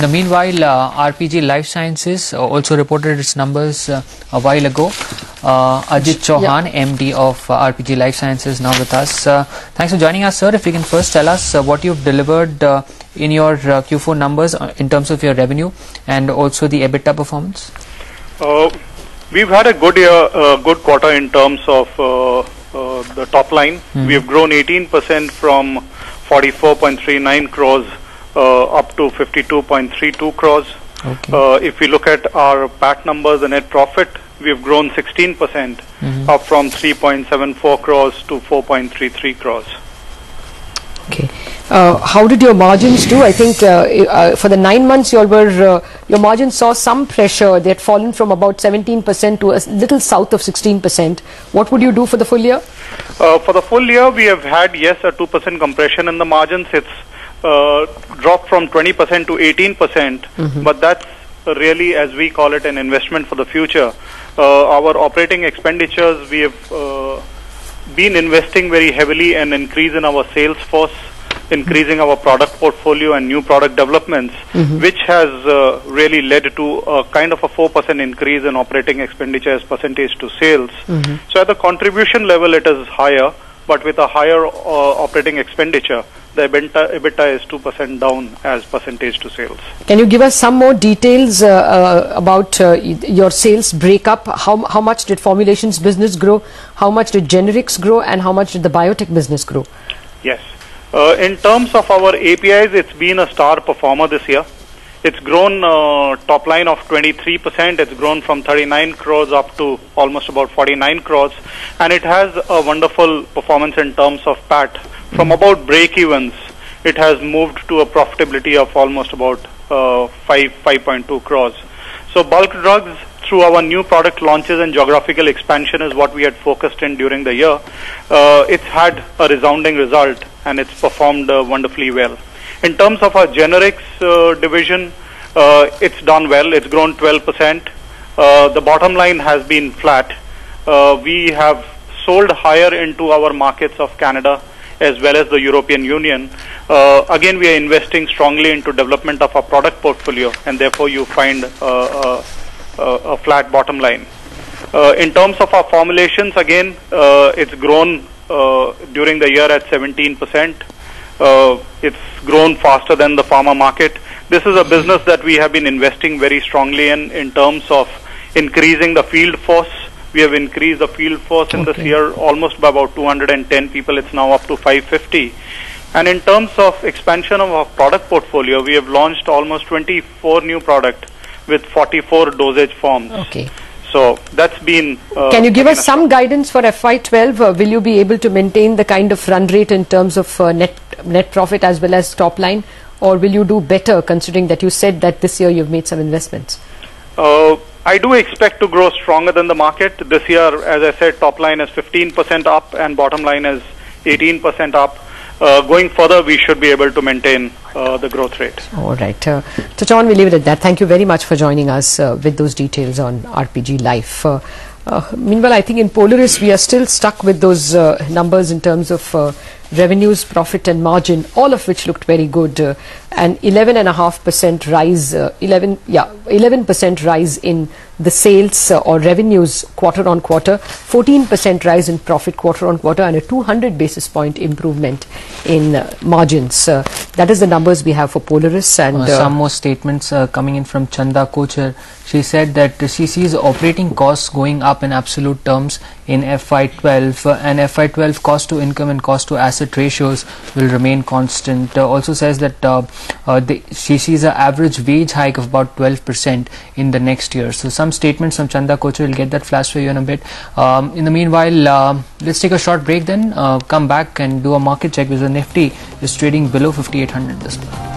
In the meanwhile, RPG Life Sciences also reported its numbers a while ago. Ajit Chauhan, MD of RPG Life Sciences, now with us. Thanks for joining us, sir. If you can first tell us what you've delivered in your Q4 numbers in terms of your revenue and also the EBITDA performance. We've had a good year, good quarter in terms of the top line. We have grown 18% from 44.39 crores up to 52.32 crores. Okay. If we look at our PAT numbers, the net profit, we have grown 16% up from 3.74 crores to 4.33 crores. Okay. How did your margins do? I think for the 9 months your margins saw some pressure. They had fallen from about 17% to a little south of 16%. What would you do for the full year? For the full year, we have had, yes, a 2% compression in the margins. It's dropped from 20% to 18%, but that's really, as we call it, an investment for the future. Our operating expenditures, we have been investing very heavily and increase in our sales force, increasing our product portfolio and new product developments, which has really led to a kind of a 4% increase in operating expenditure as percentage to sales. So at the contribution level, it is higher, but with a higher operating expenditure, the EBITDA is 2% down as percentage to sales. Can you give us some more details about your sales breakup? How much did formulations business grow? How much did generics grow? And how much did the biotech business grow? Yes. In terms of our APIs, it's been a star performer this year. It's grown top line of 23%. It's grown from 39 crores up to almost about 49 crores. And it has a wonderful performance in terms of PAT. From about break-evens, it has moved to a profitability of almost about 5.2 crores. So bulk drugs, through our new product launches and geographical expansion, is what we had focused in during the year. It's had a resounding result, and it's performed wonderfully well. In terms of our generics division, it's done well. It's grown 12%. The bottom line has been flat. We have sold higher into our markets of Canada as well as the European Union. Again, we are investing strongly into development of our product portfolio, and therefore you find a flat bottom line. In terms of our formulations, again, it's grown during the year at 17%. It's grown faster than the pharma market. This is a business that we have been investing very strongly in terms of increasing the field force. We have increased the field force in this year almost by about 210 people. It's now up to 550. And in terms of expansion of our product portfolio, we have launched almost 24 new products with 44 dosage forms. Okay. So that's been... Can you give us some guidance for FY12? Will you be able to maintain the kind of run rate in terms of net profit as well as top line? Or will you do better, considering that you said that this year you've made some investments? I do expect to grow stronger than the market. This year, as I said, top line is 15% up and bottom line is 18% up. Going further, we should be able to maintain the growth rate. All right. Chauhan, we'll leave it at that. Thank you very much for joining us with those details on RPG Life. Meanwhile, I think in Polaris, we are still stuck with those numbers in terms of revenues, profit and margin, all of which looked very good. An 11.5% rise, 11% rise in the sales or revenues quarter on quarter, 14% rise in profit quarter on quarter, and a 200 basis point improvement in margins. That is the numbers we have for Polaris. And some more statements coming in from Chanda Kochar. She said that she sees operating costs going up in absolute terms in FY12, and FY12 cost to income and cost to asset ratios will remain constant. Also says that she sees an average wage hike of about 12% in the next year. So some statements from Chanda Kochar. Will get that flash for you in a bit. In the meanwhile, let's take a short break then, come back and do a market check, because the Nifty is trading below 5800 this month.